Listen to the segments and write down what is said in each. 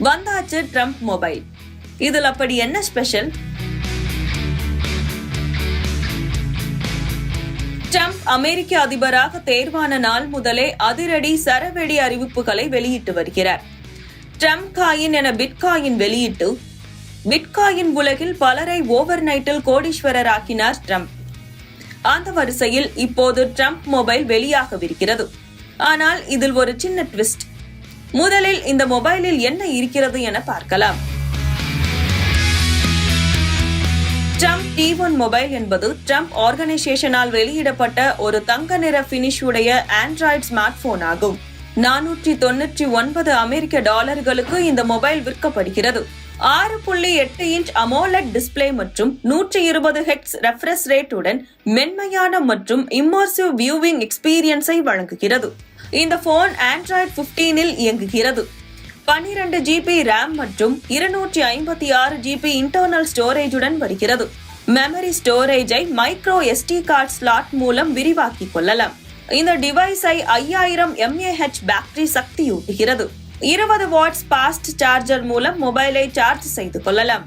வந்தாச்சு Trump mobile. இதில் அப்படி என்ன ஸ்பெஷல்? ட்ரம்ப் அமெரிக்க அதிபராக தேர்வான நாள் முதலே அதிரடி சரவெடி அறிவிப்புகளை வெளியிட்டு வருகிறார். ட்ரம்ப் காயின் என பிட்காயின் வெளியிட்டு பிட்காயின் உலகில் பலரை ஓவர் நைட்டில் கோடீஸ்வரராக்கினார் ட்ரம்ப். அந்த வரிசையில் இப்போது ட்ரம்ப் மொபைல் வெளியாகவிருக்கிறது. ஆனால் இதில் ஒரு சின்ன ட்விஸ்ட். முதலில் இந்த மொபைலில் என்ன இருக்கிறது என பார்க்கலாம். ட்ரம்ப் T1 மொபைல் என்பது ட்ரம்ப் ஆர்கனைசேஷனால் வெளியிடப்பட்ட ஒரு தங்க நிற பினிஷ் உடைய ஆண்ட்ராய்டு ஸ்மார்ட் போன் ஆகும். $499 அமெரிக்க இந்த மொபைல் விற்கப்படுகிறது. 6.8 இன்ச் அமோலெட் டிஸ்பிளே மற்றும் 120 ஹெர்ட்ஸ் ரெஃப்ரெஷ் ரேட்டுடன் மென்மையான மற்றும் இம்மர்சிவ் வியூவிங் எக்ஸ்பீரியன்ஸை வழங்குகிறது. இந்த போன் ஆண்ட்ராய்டு 15 இயங்குகிறது. 12 GB RAM மற்றும் 256 GB இன்டர்னல் ஸ்டோரேஜுடன் வருகிறது. மெமரி ஸ்டோரேஜை மைக்ரோ SD கார்டு ஸ்லாட் மூலம் விரிவாக்கிக் கொள்ளலாம். இந்த டிவைஸை 5000 mAh பேட்டரி சக்தியூட்டுகிறது. 20 வாட்ஸ் ஃபாஸ்ட் சார்ஜர் மூலம் மொபைலை சார்ஜ் செய்து கொள்ளலாம்.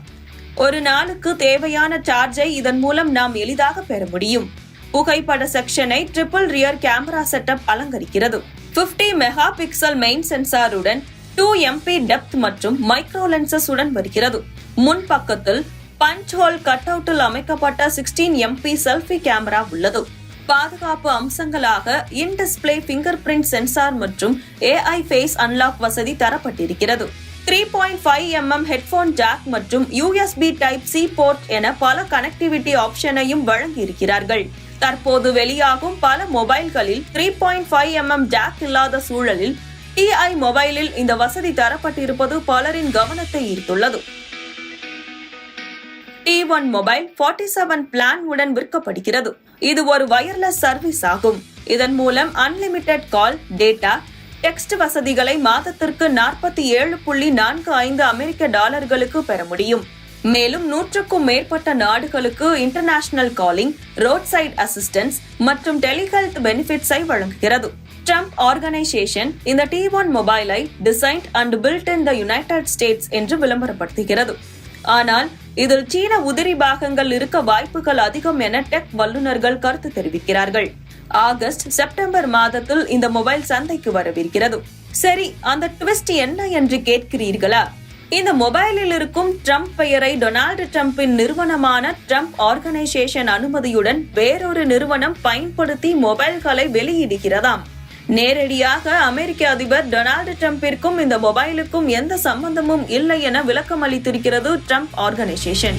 ஒரு நாளுக்கு தேவையான சார்ஜை இதன் மூலம் நாம் எளிதாக பெற முடியும். புகைப்பட செக்ஷனை ட்ரிபிள் ரியர் கேமரா செட்டப் அலங்கரிக்கிறது. 50 மெகா பிக்சல் மெயின் சென்சாருடன் 2 MP டெப்த் மற்றும் மைக்ரோ லென்சஸ் உடன் வருகிறது. முன் பக்கத்தில் பஞ்ச் ஹோல் கட் அவுட்டில் அமைக்கப்பட்ட 16 MP செல்ஃபி கேமரா உள்ளது. பாதுகாப்பு அம்சங்களாக in display finger print sensor மற்றும் AI ஃபேஸ் அன்லாக் வசதி தரப்பட்டிருக்கிறது. 3.5 mm ஹெட்போன் ஜாக் மற்றும் USB Type-C போர்ட் என பல கனெக்டிவிட்டி ஆப்ஷனையும் வழங்கியிருக்கிறார்கள். தற்போது வெளியாகும் பல மொபைல்களில் 3.5 mm ஜாக் இல்லாத சூழலில் TI மொபைலில் இந்த வசதி தரப்பட்டிருப்பது பலரின் கவனத்தை ஈர்த்துள்ளது. T1 மொபைல் 47 பிளான் உடன் விற்கப்படுகிறது. இது ஒரு வயர்லெஸ் சர்வீஸ் ஆகும். இதன் மூலம் அன்லிமிட்டெட் கால், டேட்டா, டெக்ஸ்ட் வசதிகளை மாதத்திற்கு $47.45 அமெரிக்க பெற முடியும். மேலும் 100க்கும் மேற்பட்ட நாடுகளுக்கு international calling, road side assistance மற்றும் டெலிஹெல்த் பெனிஃபிட்ஸை வழங்குகிறது. ட்ரம்ப் ஆர்கனைசேஷன் இந்த T1 மொபைலை designed and built in the United States என்று விளம்பரப்படுத்துகிறது. ஆனால் இதில் சீன உதிரி பாகங்கள் இருக்க வாய்ப்புகள் அதிகம் என டெக் வல்லுநர்கள் கருத்து தெரிவிக்கிறார்கள். ஆகஸ்ட், செப்டம்பர் மாதத்தில் இந்த மொபைல் சந்தைக்கு வரவிருக்கிறது. சரி, அந்த ட்விஸ்ட் என்ன என்று கேட்கிறீர்களா? இந்த மொபைலில் இருக்கும் ட்ரம்ப் பெயரை டொனால்டு ட்ரம்பின் நிறுவனமான ட்ரம்ப் ஆர்கனைசேஷன் அனுமதியுடன் வேறொரு நிறுவனம் பயன்படுத்தி மொபைல்களை வெளியிடுகிறதாம். நேரடியாக அமெரிக்க அதிபர் டொனால்டு ட்ரம்பிற்கும் இந்த மொபைலுக்கும் எந்த சம்பந்தமும் இல்லை என விளக்கம் அளித்திருக்கிறது ட்ரம்ப் ஆர்கனைசேஷன்.